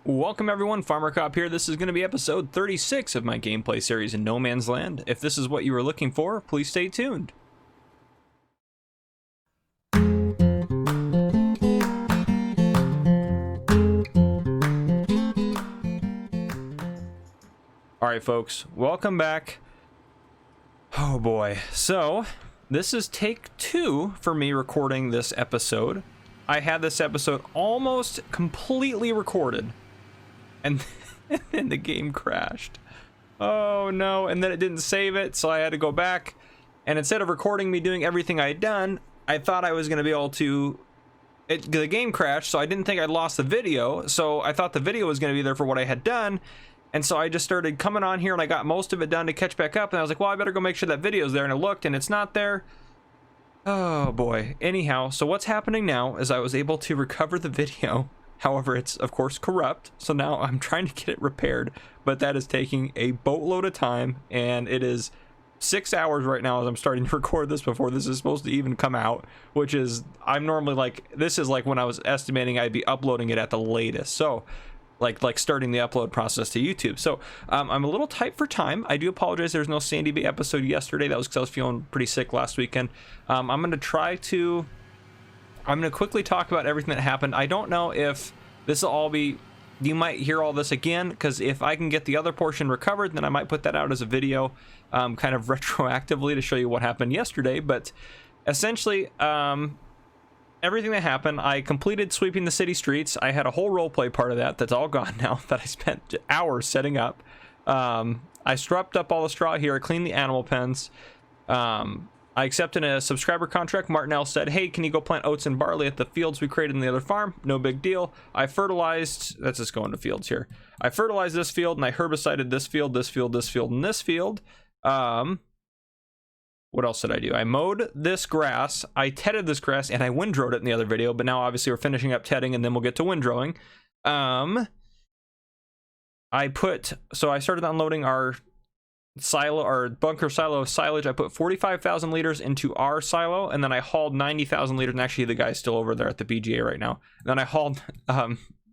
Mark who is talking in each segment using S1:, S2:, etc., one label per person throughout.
S1: Welcome everyone, Farmer Cop here. This is going to be episode 36 of my gameplay series in No Man's Land. If this is what you were looking for, please stay tuned. Alright folks, welcome back. Oh boy, so this is take 2 for me recording this episode. I had this episode almost completely recorded. And then the game crashed. Oh no, and then it didn't save it, so I had to go back. And instead of recording me doing everything I had done, I thought I was going to be able to... the game crashed, so I didn't think I'd lost the video. So I thought the video was going to be there for what I had done. And so I just started coming on here and I got most of it done to catch back up. And I was like, well, I better go make sure that video's there. And I looked and it's not there. Oh boy. Anyhow, so what's happening now is I was able to recover the video. However, it's of course corrupt, so now I'm trying to get it repaired, but that is taking a boatload of time, and it is 6 hours right now as I'm starting to record this before this is supposed to even come out, which is, I'm normally like, this is like when I was estimating I'd be uploading it at the latest, so like starting the upload process to YouTube. So I'm a little tight for time. I do apologize there's no Sandy Bay episode yesterday. That was because I was feeling pretty sick last weekend. I'm going to quickly talk about everything that happened. I don't know if this will all be... You might hear all this again, because if I can get the other portion recovered, then I might put that out as a video kind of retroactively to show you what happened yesterday. But essentially, everything that happened, I completed sweeping the city streets. I had a whole roleplay part of that that's all gone now that I spent hours setting up. I strapped up all the straw here, cleaned the animal pens. I accepted a subscriber contract. Martinell said, hey, can you go plant oats and barley at the fields we created in the other farm? No big deal. I fertilized, let's just go into fields here. I fertilized this field and I herbicided this field, this field, this field, and this field. What else did I do? I mowed this grass, I tedded this grass, and I windrowed it in the other video, but now obviously we're finishing up tedding and then we'll get to windrowing. So I started unloading our silo, our bunker silo of silage. I put 45,000 liters into our silo, and then I hauled 90,000 liters, and actually the guy's still over there at the BGA right now. And then I hauled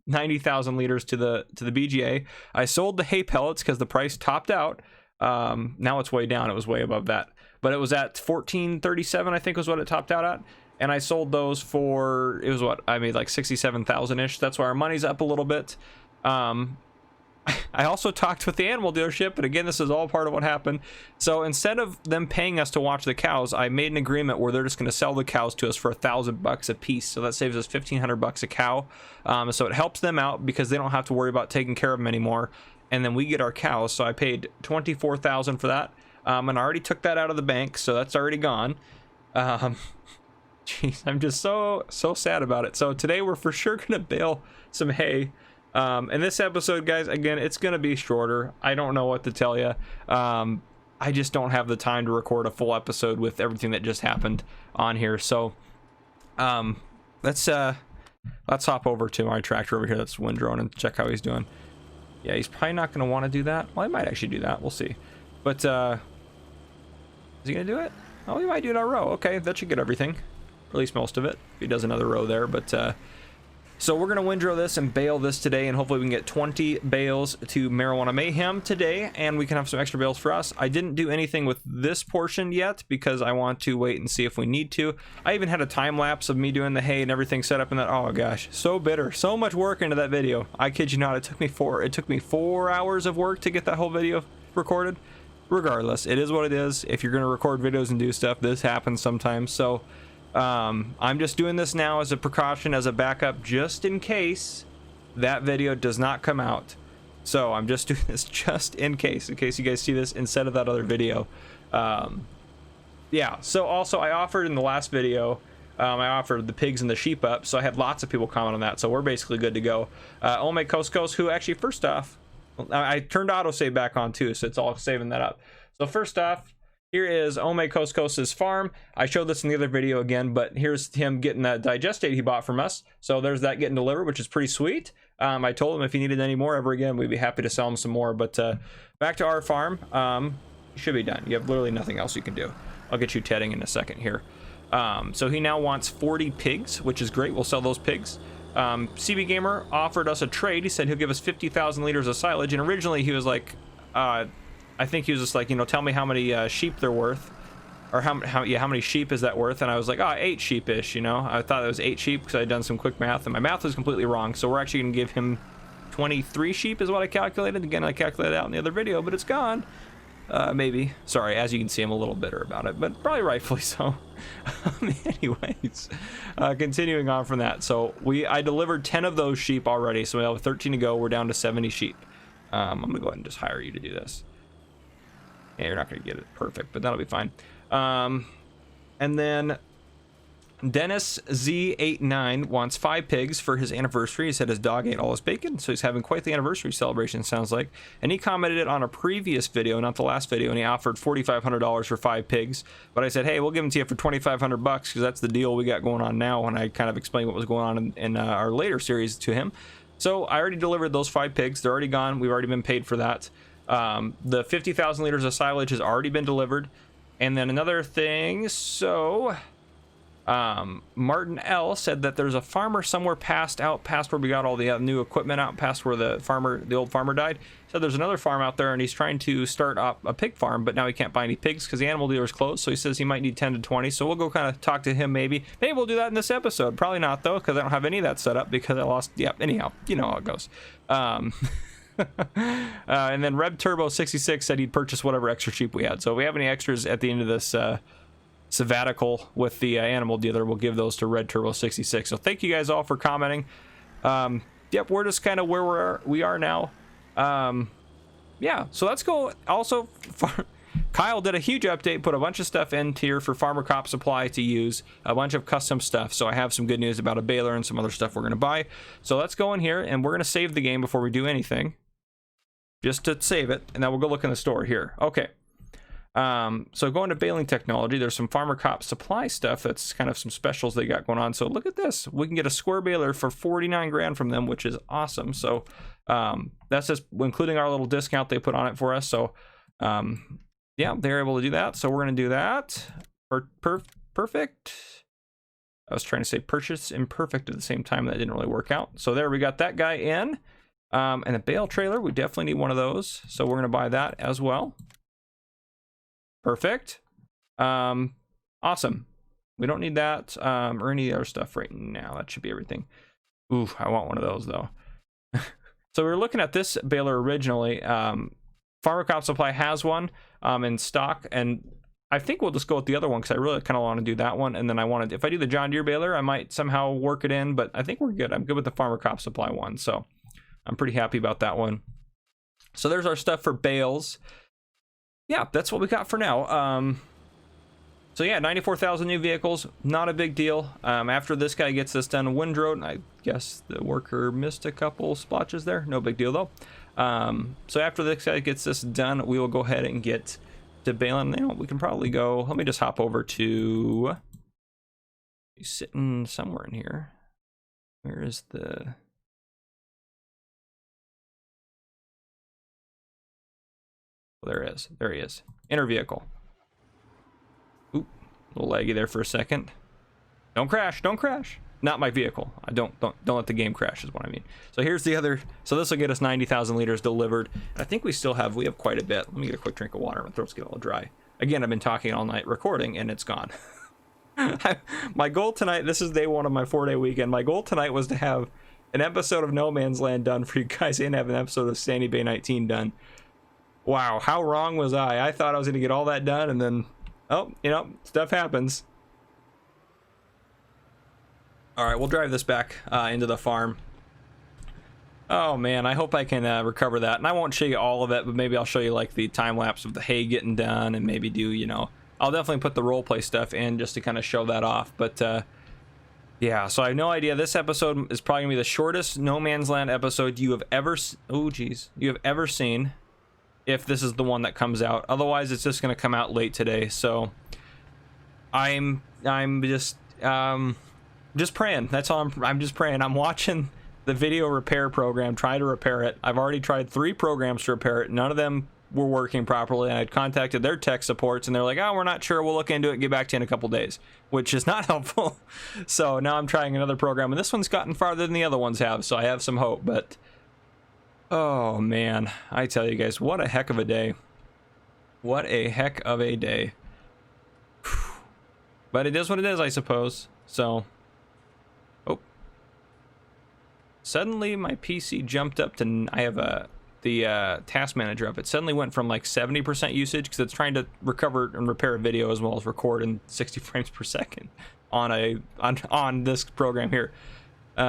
S1: 90,000 liters to the BGA. I sold the hay pellets because the price topped out. Now it's way down. It was way above that, but it was at 14.37 I think was what it topped out at, and I sold those for, it was what I made, like 67,000 ish. That's why our money's up a little bit. I also talked with the animal dealership, but again, this is all part of what happened. So instead of them paying us to watch the cows, I made an agreement where they're just going to sell the cows to us for $1,000 a piece. So that saves us $1,500 a cow. So it helps them out because they don't have to worry about taking care of them anymore. And then we get our cows. So I paid $24,000 for that. And I already took that out of the bank, so that's already gone. Jeez, I'm just so sad about it. So today we're for sure going to bale some hay. And this episode, guys, again, it's going to be shorter. I don't know what to tell you. I just don't have the time to record a full episode with everything that just happened on here. So, let's hop over to my tractor over here that's windrowing and check how he's doing. Yeah, he's probably not going to want to do that. Well, he might actually do that. We'll see. But, is he going to do it? Oh, he might do it in a row. Okay, that should get everything. Or at least most of it. If he does another row there, but, so we're going to windrow this and bale this today, and hopefully we can get 20 bales to Marijuana Mayhem today, and we can have some extra bales for us. I didn't do anything with this portion yet because I want to wait and see if we need to. I even had a time lapse of me doing the hay and everything set up in that. Oh gosh, so bitter. So much work into that video. I kid you not, it took me 4 hours of work to get that whole video recorded. Regardless, it is what it is. If you're going to record videos and do stuff, this happens sometimes. So I'm just doing this now as a precaution, as a backup, just in case that video does not come out. So I'm just doing this just in case you guys see this instead of that other video. Yeah, so also I offered in the last video, I offered the pigs and the sheep up, so I had lots of people comment on that, so we're basically good to go. Ome Coskos, who actually, first off, I turned autosave back on too, so it's all saving that up. So first off, here is Ome Coskos's farm. I showed this in the other video again, but here's him getting that digestate he bought from us. So there's that getting delivered, which is pretty sweet. I told him if he needed any more ever again, we'd be happy to sell him some more. But back to our farm. You should be done. You have literally nothing else you can do. I'll get you tedding in a second here. So he now wants 40 pigs, which is great. We'll sell those pigs. CB Gamer offered us a trade. He said he'll give us 50,000 liters of silage, and originally he was like, I think he was just like, you know, tell me how many sheep they're worth, or how many sheep is that worth? And I was like, 8 sheepish, you know. I thought it was 8 sheep because I had done some quick math, and my math was completely wrong. So we're actually gonna give him 23 sheep is what I calculated. Again, I calculated out in the other video, but it's gone. Maybe. Sorry, as you can see, I'm a little bitter about it, but probably rightfully so. Anyways, continuing on from that. So I delivered 10 of those sheep already, so we have 13 to go. We're down to 70 sheep. I'm gonna go ahead and just hire you to do this. Yeah, you're not gonna get it perfect, but that'll be fine. And then Dennis Z89 wants 5 pigs for his anniversary. He said his dog ate all his bacon, so he's having quite the anniversary celebration, sounds like. And he commented it on a previous video, not the last video, and he offered $4,500 for 5 pigs. But I said, hey, we'll give them to you for $2,500 because that's the deal we got going on now. And I kind of explained what was going on in our later series to him. So I already delivered those 5 pigs. They're already gone. We've already been paid for that. The 50,000 liters of silage has already been delivered. And then another thing, so Martin L said that there's a farmer somewhere past where we got all the new equipment, out past where the old farmer died. So there's another farm out there, and he's trying to start up a pig farm, but now he can't buy any pigs because the animal dealer's closed. So he says he might need 10 to 20. So we'll go kind of talk to him. Maybe we'll do that in this episode. Probably not though, because I don't have any of that set up because I lost. Yeah. Anyhow, you know how it goes. And then Reb Turbo 66 said he'd purchase whatever extra sheep we had. So if we have any extras at the end of this sabbatical with the animal dealer, we'll give those to Red Turbo 66. So thank you guys all for commenting. Yep, we're just kind of where we are now. Yeah, so let's go. Also, Kyle did a huge update, put a bunch of stuff in here for Farmer Cop Supply to use, a bunch of custom stuff. So I have some good news about a baler and some other stuff we're going to buy. So let's go in here, and we're going to save the game before we do anything, just to save it, and then we'll go look in the store here. Okay. So going to baling technology, there's some Farmer Cop Supply stuff. That's kind of some specials they got going on. So look at this. We can get a square baler for 49 grand from them, which is awesome. So that's just including our little discount they put on it for us. So yeah, they're able to do that. So we're going to do that. Perfect. I was trying to say purchase imperfect at the same time. That didn't really work out. So there, we got that guy in. And a bale trailer, we definitely need one of those. So we're going to buy that as well. Perfect. Awesome. We don't need that or any other stuff right now. That should be everything. Ooh, I want one of those though. So we were looking at this baler originally. Farmer Cop Supply has one in stock, and I think we'll just go with the other one because I really kind of want to do that one. And then I wanted, if I do the John Deere baler, I might somehow work it in, but I think we're good. I'm good with the Farmer Cop Supply one, so I'm pretty happy about that one. So there's our stuff for bales. Yeah, that's what we got for now. So yeah, 94,000 new vehicles, not a big deal. After this guy gets this done, windrow, I guess the worker missed a couple splotches there. No big deal though. So after this guy gets this done, we will go ahead and get to baling. You know, we can probably go. Let me just hop over to. He's sitting somewhere in here. Where is the? Well, there is. There he is. Inner vehicle. Oop, a little laggy there for a second. Don't crash. Don't crash. Not my vehicle. Don't let the game crash is what I mean. So here's the other. So this will get us 90,000 liters delivered. I think we have quite a bit. Let me get a quick drink of water. My throat's getting all dry. Again, I've been talking all night recording and it's gone. My goal tonight, this is day one of my 4-day weekend. My goal tonight was to have an episode of No Man's Land done for you guys and have an episode of Sandy Bay 19 done. Wow, how wrong was I? I thought I was going to get all that done, and then, oh, you know, stuff happens. All right, we'll drive this back into the farm. Oh, man, I hope I can recover that. And I won't show you all of it, but maybe I'll show you, like, the time-lapse of the hay getting done, and maybe do, you know, I'll definitely put the roleplay stuff in just to kind of show that off. But, yeah, so I have no idea. This episode is probably going to be the shortest No Man's Land episode you have ever... Oh, geez. You have ever seen... if this is the one that comes out. Otherwise, it's just going to come out late today. So I'm just praying. That's all. I'm just praying. I'm watching the video repair program, try to repair it. I've already tried 3 programs to repair it. None of them were working properly, and I'd contacted their tech supports, and they're like, oh, we're not sure, we'll look into it and get back to you in a couple days, which is not helpful. So now I'm trying another program, and this one's gotten farther than the other ones have, so I have some hope. But oh man, I tell you guys, what a heck of a day. What a heck of a day. But it is what it is, I suppose. So, oh, suddenly my PC jumped up to, I have the task manager up. It suddenly went from like 70% usage because it's trying to recover and repair a video as well as record in 60 frames per second on this program here. So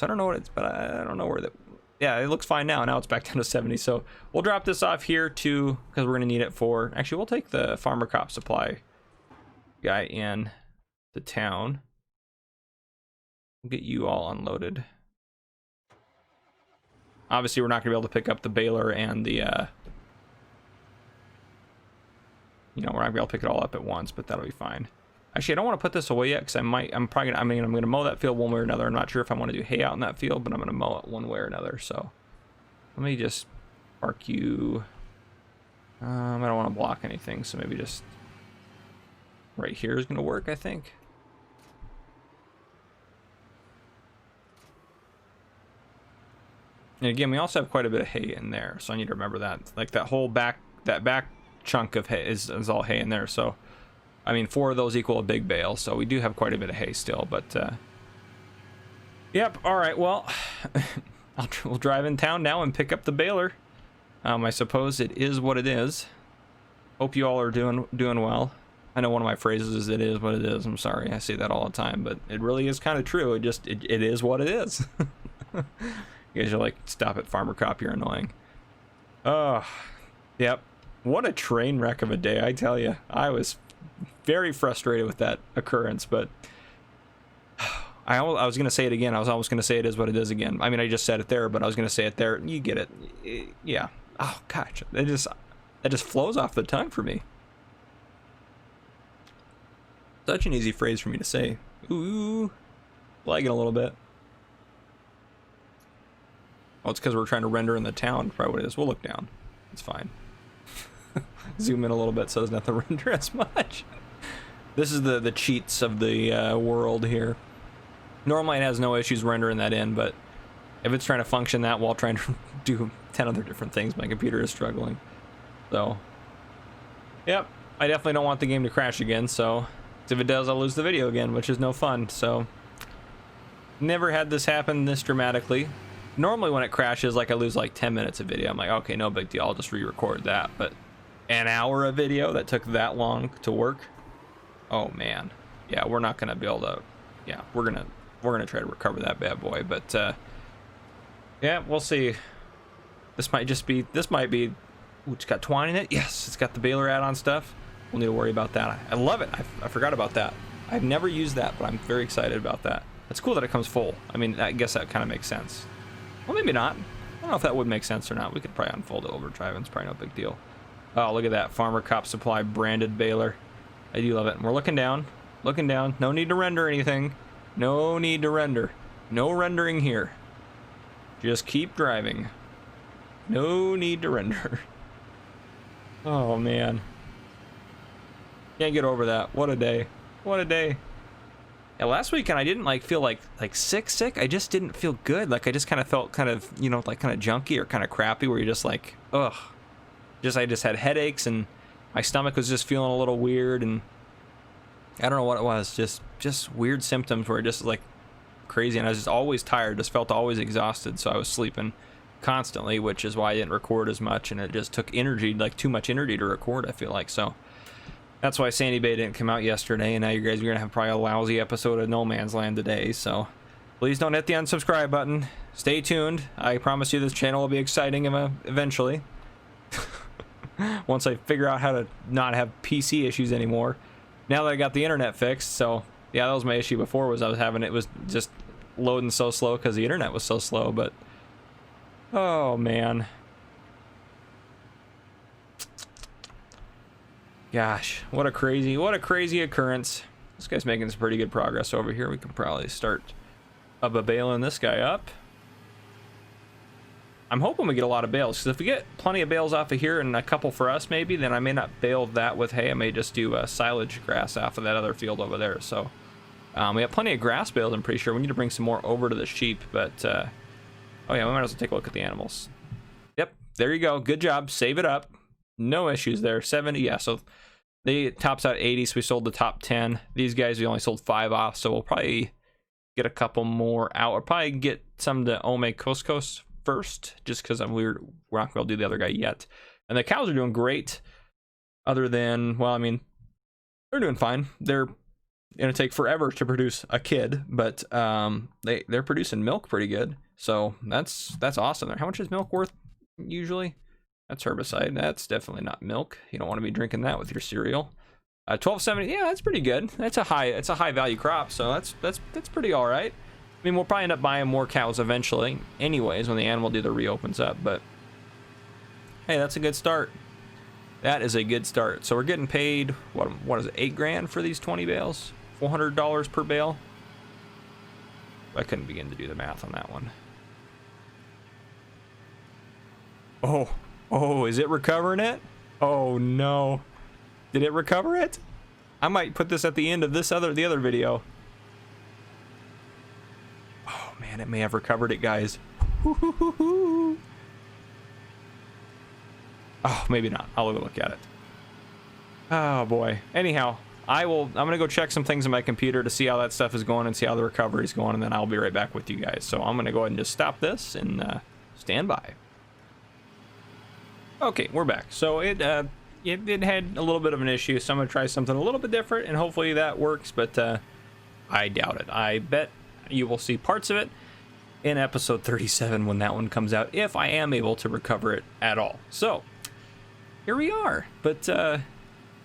S1: I don't know what it's, but I don't know where that. Yeah, it looks fine now. Now it's back down to 70. So we'll drop this off here too, because we're gonna need it for. Actually, we'll take the farmer cop supply guy in the town. We'll get you all unloaded. Obviously, we're not gonna be able to pick up the baler and the. You know, we're not gonna be able to pick it all up at once, but that'll be fine. Actually, I don't want to put this away yet because I'm probably gonna, I'm gonna mow that field one way or another. I'm not sure if I want to do hay out in that field, but I'm gonna mow it one way or another. So let me just park you. I don't want to block anything, so maybe just right here is gonna work, I think. And again, we also have quite a bit of hay in there, so I need to remember that. Like that whole back chunk of hay is all hay in there. So I mean, 4 of those equal a big bale, so we do have quite a bit of hay still, but, yep, all right, well, we'll drive in town now and pick up the baler. I suppose it is what it is. Hope you all are doing well. I know one of my phrases is "it is what it is." I'm sorry, I say that all the time, but it really is kind of true. It is what it is. You guys are like, stop it, Farmer Cop, you're annoying. Oh, yep, what a train wreck of a day, I tell you. I was very frustrated with that occurrence, but I was gonna say it again. I was almost gonna say it is what it is again. I mean, I just said it there, but I was gonna say it there. You get it. Yeah. Oh gosh, that just flows off the tongue for me. Such an easy phrase for me to say. Ooh, lagging a little bit. Oh, it's because we're trying to render in the town. Probably what it is. We'll look down. It's fine. Zoom in a little bit so it doesn't have to render as much. This is the cheats of the world here. Normally it has no issues rendering that in, but if it's trying to function that while trying to do 10 other different things, my computer is struggling. So, yep, I definitely don't want the game to crash again, so if it does, I'll lose the video again, which is no fun. So, never had this happen this dramatically. Normally when it crashes, like I lose like 10 minutes of video, I'm like, okay, no big deal, I'll just re-record that, but an hour of video that took that long to work, oh man, yeah, we're not gonna be able to. Yeah, we're gonna try to recover that bad boy, but yeah, we'll see. This might be. Ooh, it's got twine in it. Yes, it's got the baler add-on stuff. We'll need to worry about that. I love it. I forgot about that. I've never used that, but I'm very excited about that. It's cool that it comes full. I mean, I guess that kind of makes sense. Well, maybe not. I don't know if that would make sense or not. We could probably unfold it overdrive, and it's probably no big deal. Oh, look at that Farmer Cop Supply branded baler. I do love it. And we're looking down. Looking down. No need to render anything. No need to render. No rendering here. Just keep driving. No need to render. Oh, man. Can't get over that. What a day. What a day. Yeah, last weekend I didn't feel like sick. I just didn't feel good. Like I just kind of felt kind of, you know, like kind of junky or kind of crappy where you're just like, ugh. I just had headaches and my stomach was just feeling a little weird, and I don't know what it was, just weird symptoms where it just like crazy, and I was just always tired, just felt always exhausted, so I was sleeping constantly, which is why I didn't record as much, and it just took energy, like too much energy to record, I feel like. So that's why Sandy Bay didn't come out yesterday, and now you guys are gonna have probably a lousy episode of No Man's Land today. So please don't hit the unsubscribe button. Stay tuned. I promise you this channel will be exciting eventually. Once I figure out how to not have PC issues anymore. Now that I got the internet fixed, so yeah, that was my issue before, was it was just loading so slow because the internet was so slow. But oh man, gosh, what a crazy occurrence. This guy's making some pretty good progress over here. We can probably start baling this guy up. I'm hoping we get a lot of bales, because if we get plenty of bales off of here and a couple for us maybe, then I may not bale that with hay. I may just do silage grass off of that other field over there. So we have plenty of grass bales, I'm pretty sure. We need to bring some more over to the sheep, but oh yeah, we might as well take a look at the animals. Yep, there you go. Good job. Save it up. No issues there. 70, yeah, so they tops out 80, so we sold the top 10. These guys, we only sold 5 off, so we'll probably get a couple more out. Or probably get some to Ome Coast first, just because we're not going to do the other guy yet. And the cows are doing great, other than, well, I mean, they're doing fine. They're going to take forever to produce a kid, but they're producing milk pretty good, so that's awesome. How much is milk worth usually? That's herbicide. That's definitely not milk. You don't want to be drinking that with your cereal. 12.70, yeah, that's pretty good. It's a high value crop, so that's pretty all right. I mean, we'll probably end up buying more cows eventually anyways when the animal dealer reopens up, but hey, that's a good start. That is a good start. So we're getting paid, what is it, 8 grand for these 20 bales? $400 per bale? I couldn't begin to do the math on that one. Oh, is it recovering it? Oh no. Did it recover it? I might put this at the end of the other video. Oh man, it may have recovered it, guys. Oh, maybe not. I'll look at it. Oh boy. Anyhow, I'm gonna go check some things on my computer to see how that stuff is going and see how the recovery is going, and then I'll be right back with you guys. So I'm gonna go ahead and just stop this and stand by. Okay, we're back. So it had a little bit of an issue, so I'm gonna try something a little bit different, and hopefully that works, but I doubt it. I bet you will see parts of it in episode 37 when that one comes out, if I am able to recover it at all. So here we are, but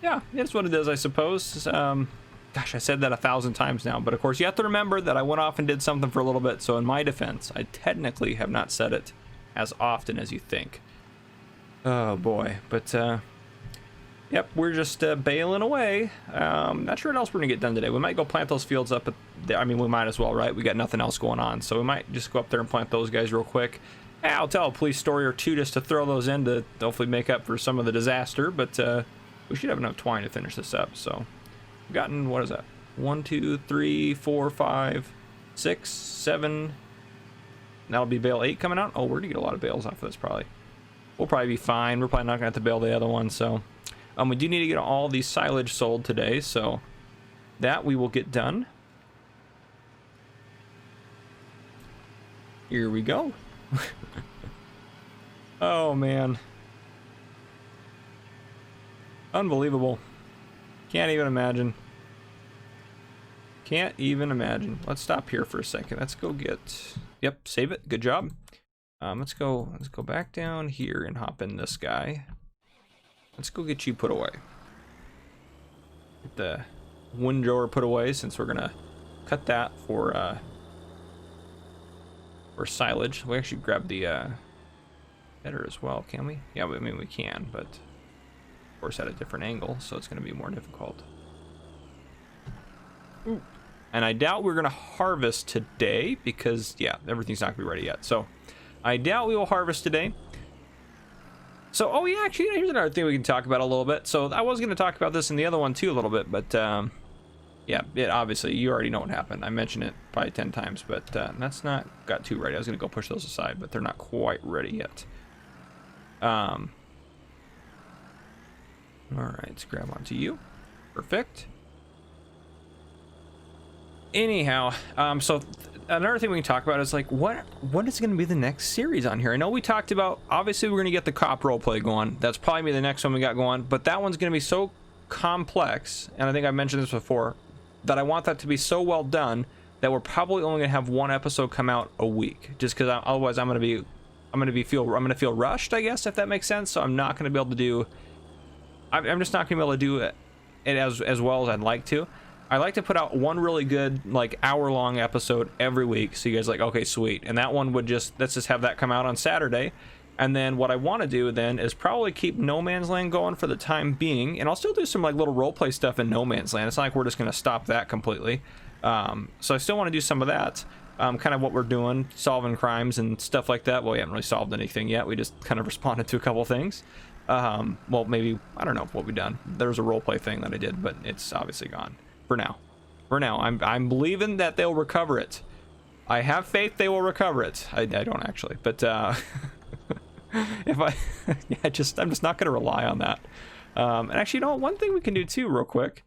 S1: yeah, it's what it is, I suppose. Gosh, I said that 1,000 times now, but of course you have to remember that I went off and did something for a little bit, so in my defense, I technically have not said it as often as you think. Oh boy, but yep, we're just baling away. Not sure what else we're gonna get done today. We might go plant those fields up at there. I mean, we might as well, right? We got nothing else going on, so we might just go up there and plant those guys real quick. I'll tell a police story or two just to throw those in to hopefully make up for some of the disaster, but we should have enough twine to finish this up. So we've gotten, what is that? 1, 2, 3, 4, 5, 6, 7. That'll be bale 8 coming out. Oh, we're gonna get a lot of bales off of this probably. We'll probably be fine. We're probably not gonna have to bale the other one, so we do need to get all the silage sold today, so that we will get done. Here we go. Oh man, unbelievable. Can't even imagine. Can't even imagine. Let's stop here for a second. Let's go get, yep, save it. Good job. Let's go back down here and hop in this guy. Let's go get you put away. Get the windrower put away, since we're gonna cut that for silage. We actually grab the header as well, can we? Yeah, I mean we can, but of course at a different angle, so it's gonna be more difficult. Ooh. And I doubt we're gonna harvest today because, yeah, everything's not gonna be ready yet. So I doubt we will harvest today. So, oh yeah, actually, here's another thing we can talk about a little bit. So I was going to talk about this in the other one too a little bit, but yeah, obviously you already know what happened. I mentioned it probably 10 times, but that's not got too ready. I was going to go push those aside, but they're not quite ready yet. All right, let's grab onto you. Perfect. Anyhow, so another thing we can talk about is like what is going to be the next series on here. I know we talked about, obviously we're going to get the cop roleplay going. That's probably be the next one we got going, but that one's going to be so complex, and I think I mentioned this before, that I want that to be so well done that we're probably only going to have one episode come out a week, just because otherwise I'm going to feel rushed, I guess, if that makes sense. So I'm not going to be able to do, I'm just not going to be able to do it as well as I'd like to. I like to put out one really good, like, hour-long episode every week, so you guys are like, okay, sweet. And that one would just, let's just have that come out on Saturday. And then what I want to do then is probably keep No Man's Land going for the time being, and I'll still do some like little roleplay stuff in No Man's Land. It's not like we're just going to stop that completely. So I still want to do some of that. kind of what we're doing, solving crimes and stuff like that. Well, we haven't really solved anything yet. We just kind of responded to a couple things. Well, maybe, I don't know what we've done. There's a roleplay thing that I did, but it's obviously gone for now. For now, I'm believing that they'll recover it. I have faith they will recover it. I don't actually, but if I, yeah, I'm just not going to rely on that. And actually, you know, one thing we can do too, real quick,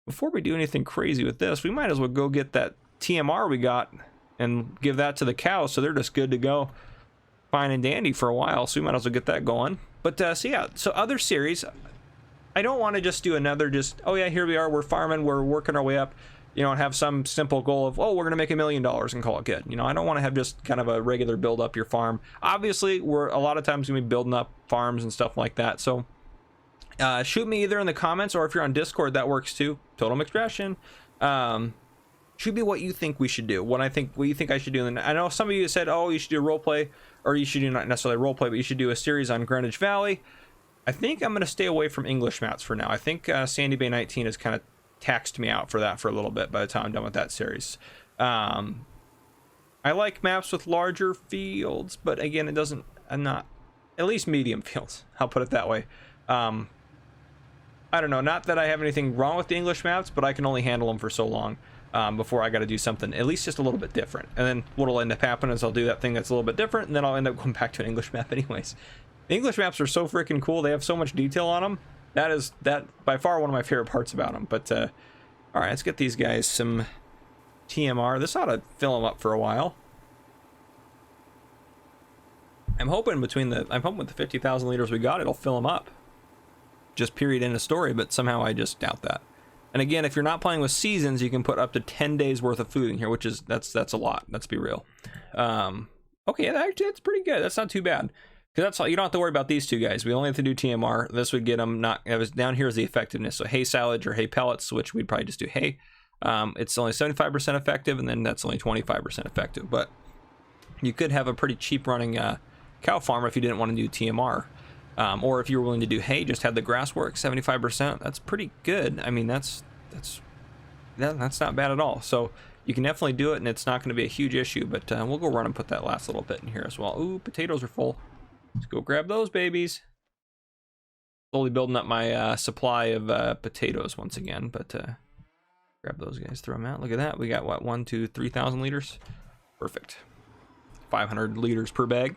S1: before we do anything crazy with this, we might as well go get that TMR we got and give that to the cows, so they're just good to go, fine and dandy for a while. So we might as well get that going. But so yeah, so other series, I don't want to just do another oh yeah, here we are, we're farming, we're working our way up, you know, and have some simple goal of, oh, we're gonna make $1 million and call it good. You know, I don't want to have just kind of a regular build up your farm. Obviously, we're a lot of times gonna be building up farms and stuff like that. So shoot me either in the comments, or if you're on Discord, that works too. Total Expression. Should be what you think we should do, what you think I should do. And I know some of you said, oh, you should do a role play, or you should do, not necessarily role play, but you should do a series on Greenwich Valley. I think I'm going to stay away from English maps for now. I think Sandy Bay 19 has kind of taxed me out for that for a little bit by the time I'm done with that series. I like maps with larger fields, but again, it doesn't, I'm not, at least medium fields, I'll put it that way. I don't know, not that I have anything wrong with the English maps, but I can only handle them for so long before I got to do something at least just a little bit different. And then what'll end up happening is I'll do that thing that's a little bit different, and then I'll end up going back to an English map anyways. The English maps are so freaking cool. They have so much detail on them. That by far one of my favorite parts about them. But all right, let's get these guys some TMR. This ought to fill them up for a while. I'm hoping with the 50,000 liters we got, it'll fill them up. Just period, end of story, but somehow I just doubt that. And again, if you're not playing with seasons, you can put up to 10 days worth of food in here, which is that's a lot. Let's be real. Okay, actually that's pretty good. That's not too bad, because that's all, you don't have to worry about these two guys. We only have to do TMR. This would get them not. It was down here is the effectiveness. So hay silage or hay pellets, which we'd probably just do hay. It's only 75% effective, and then that's only 25% effective. But you could have a pretty cheap running cow farm if you didn't want to do TMR. Or if you were willing to do hay, just have the grass work 75%. That's pretty good. I mean, that's not bad at all. So you can definitely do it, and it's not going to be a huge issue. But we'll go run and put that last little bit in here as well. Ooh, potatoes are full. Let's go grab those babies. Slowly building up my supply of potatoes once again. But grab those guys, throw them out. Look at that. We got what, 1, 2, 3,000 liters. Perfect. 500 liters per bag.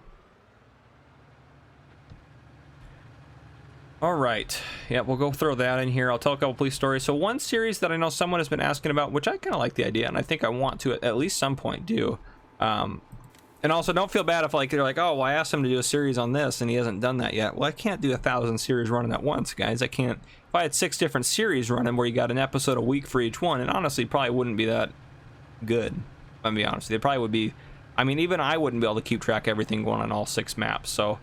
S1: All right, yeah, we'll go throw that in here. I'll tell a couple police stories. So one series that I know someone has been asking about, which I kind of like the idea, and I think I want to at least some point do. And also, don't feel bad if like they're like, oh, well, I asked him to do a series on this and he hasn't done that yet. Well, I can't do 1,000 series running at once, guys. I can't. If I had 6 different series running where you got an episode a week for each one, and honestly, probably wouldn't be that good. I'm gonna be honest. They probably would be. I mean, even I wouldn't be able to keep track of everything going on all 6 maps. So.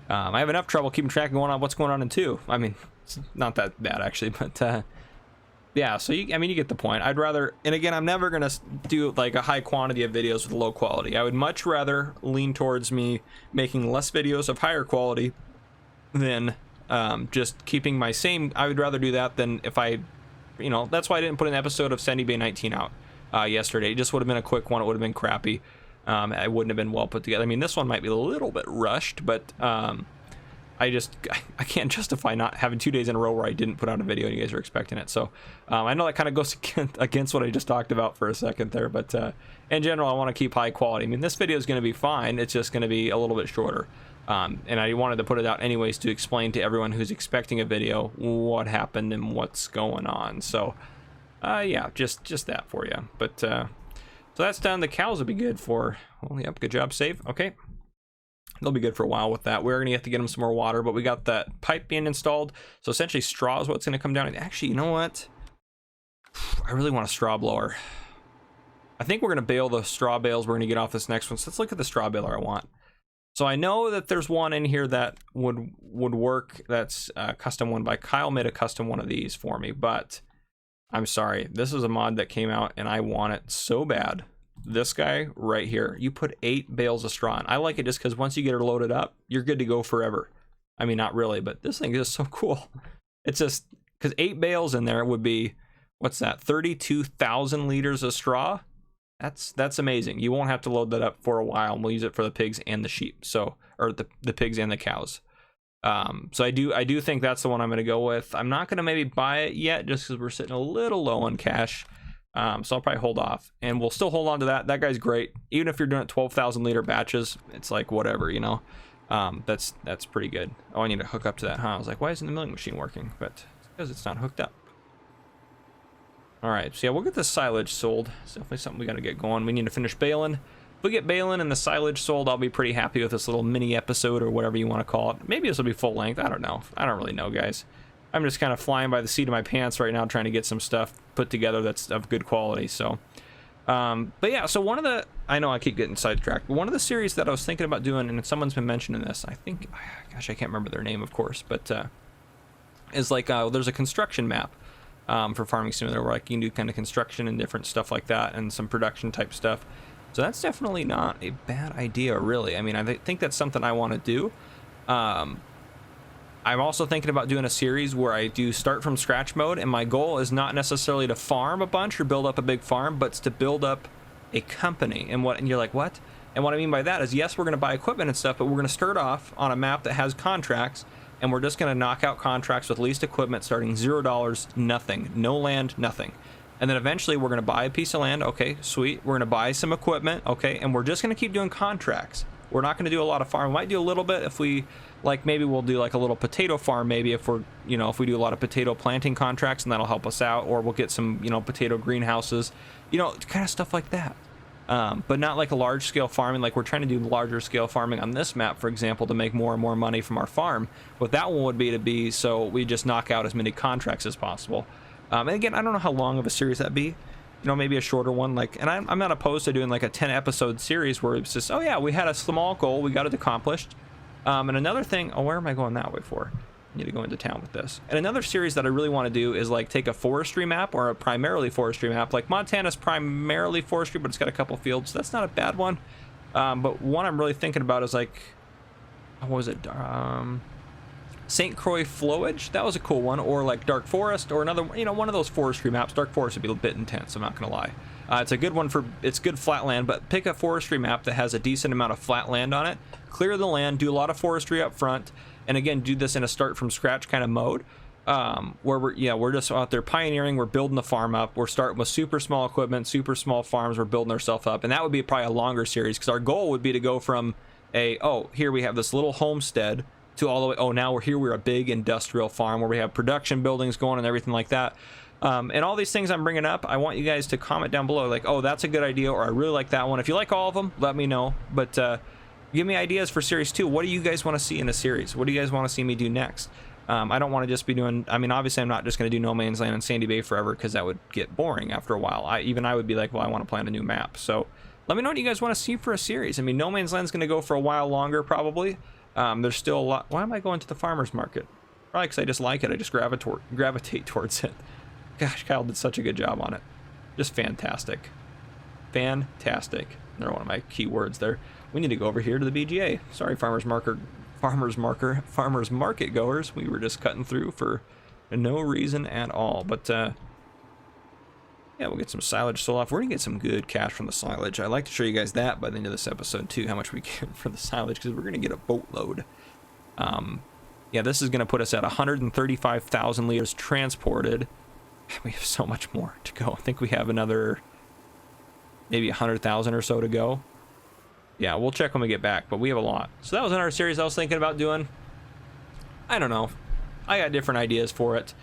S1: I have enough trouble keeping track of what's going on in 2. I mean, it's not that bad actually, but yeah. So I mean, you get the point. I'd rather, and again, I'm never gonna do like a high quantity of videos with low quality. I would much rather lean towards me making less videos of higher quality than just keeping my same. I would rather do that than if I, you know, that's why I didn't put an episode of Sandy Bay 19 out yesterday. It just would have been a quick one. It would have been crappy. I wouldn't have been well put together. I mean, this one might be a little bit rushed, but I can't justify not having 2 days in a row where I didn't put out a video and you guys are expecting it. So I know that kind of goes against what I just talked about for a second there, but in general, I want to keep high quality. I mean, this video is going to be fine. It's just going to be a little bit shorter. And I wanted to put it out anyways to explain to everyone who's expecting a video what happened and what's going on. So yeah, just that for you. But so that's done. The cows will be good for, well, yep, good job, save. Okay. They'll be good for a while with that. We're going to have to get them some more water, but we got that pipe being installed. So essentially straw is what's going to come down. Actually, you know what? I really want a straw blower. I think we're going to bale the straw bales. We're going to get off this next one. So let's look at the straw baler I want. So I know that there's one in here that would work. That's a custom one by Kyle. Made a custom one of these for me, but I'm sorry, this is a mod that came out and I want it so bad. This guy right here, you put 8 bales of straw in. I like it just because once you get it loaded up, you're good to go forever. I mean, not really, but this thing is so cool. It's just because 8 bales in there would be, what's that, 32,000 liters of straw? That's amazing. You won't have to load that up for a while, and we'll use it for the pigs and the sheep. So, or the pigs and the cows. So I do think that's the one I'm going to go with. I'm not going to maybe buy it yet just because we're sitting a little low on cash. So I'll probably hold off, and we'll still hold on to that. That guy's great. Even if you're doing 12,000 liter batches, it's like whatever, you know. That's pretty good. Oh, I need to hook up to that, huh? I was like, why isn't the milling machine working? But it's because it's not hooked up. All right, so yeah, we'll get the silage sold. It's definitely something we got to get going. We need to finish baling. If we get baling and the silage sold, I'll be pretty happy with this little mini episode or whatever you want to call it. Maybe this will be full length. I don't know. I don't really know, guys. I'm just kind of flying by the seat of my pants right now, trying to get some stuff put together that's of good quality. So, but yeah, so one of the, I know I keep getting sidetracked, but one of the series that I was thinking about doing, and someone's been mentioning this, I think, gosh, I can't remember their name, of course, but is like, there's a construction map. For Farming Simulator, where I can do kind of construction and different stuff like that, and some production type stuff. So that's definitely not a bad idea, really. I mean, I think that's something I want to do. I'm also thinking about doing a series where I do start from scratch mode, and my goal is not necessarily to farm a bunch or build up a big farm, but it's to build up a company. And you're like, what? And what I mean by that is, yes, we're going to buy equipment and stuff, but we're going to start off on a map that has contracts. And we're just going to knock out contracts with leased equipment starting $0, nothing, no land, nothing. And then eventually we're going to buy a piece of land. Okay, sweet. We're going to buy some equipment. Okay, and we're just going to keep doing contracts. We're not going to do a lot of farm. We might do a little bit if we, like, maybe we'll do like a little potato farm, maybe if we're, you know, if we do a lot of potato planting contracts, and that'll help us out. Or we'll get some, you know, potato greenhouses, you know, kind of stuff like that. But not like a large scale farming. Like, we're trying to do larger scale farming on this map, for example, to make more and more money from our farm. What that one would be so we just knock out as many contracts as possible. And again, I don't know how long of a series that'd be, you know, maybe a shorter one, like, and I'm not opposed to doing like a 10 episode series where it's just, oh yeah, we had a small goal, we got it accomplished. And another thing, oh, where am I going that way for? I need to go into town with this. And another series that I really want to do is like take a forestry map, or a primarily forestry map. Like, Montana's primarily forestry, but it's got a couple fields, so that's not a bad one. But one I'm really thinking about is like, what was it? St. Croix Flowage. That was a cool one. Or like Dark Forest, or another, you know, one of those forestry maps. Dark Forest would be a bit intense, I'm not gonna lie. It's a good one for, it's good flat land, but pick a forestry map that has a decent amount of flat land on it. Clear the land, do a lot of forestry up front, and again, do this in a start from scratch kind of mode, where we're just out there pioneering. We're building the farm up. We're starting with super small equipment, super small farms. We're building ourselves up, and that would be probably a longer series, because our goal would be to go from a, oh, here we have this little homestead, to all the way, oh, now we're a big industrial farm where we have production buildings going and everything like that. And all these things I'm bringing up, I want you guys to comment down below, like, oh, that's a good idea, or I really like that one. If you like all of them, let me know. But give me ideas for series 2. What do you guys want to see in a series? What do you guys want to see me do next? I don't want to just be doing, I mean, obviously I'm not just going to do No Man's Land and Sandy Bay forever, because that would get boring after a while. I would be like, well, I want to plan a new map. So let me know what you guys want to see for a series. I mean, No Man's Land's going to go for a while longer, probably. There's still a lot. Why am I going to the farmer's market? Probably because I just like it. I just gravitate towards it. Gosh, Kyle did such a good job on it. Just fantastic. Fantastic. They're one of my key words there. We need to go over here to the BGA. Sorry, farmer's market goers. We were just cutting through for no reason at all. But yeah, we'll get some silage sold off. We're gonna get some good cash from the silage. I'd like to show you guys that by the end of this episode too, how much we get for the silage, because we're gonna get a boatload. Yeah, this is gonna put us at 135,000 liters transported. We have so much more to go. I think we have another maybe 100,000 or so to go. Yeah, we'll check when we get back, but we have a lot. So that was another series I was thinking about doing. I don't know. I got different ideas for it.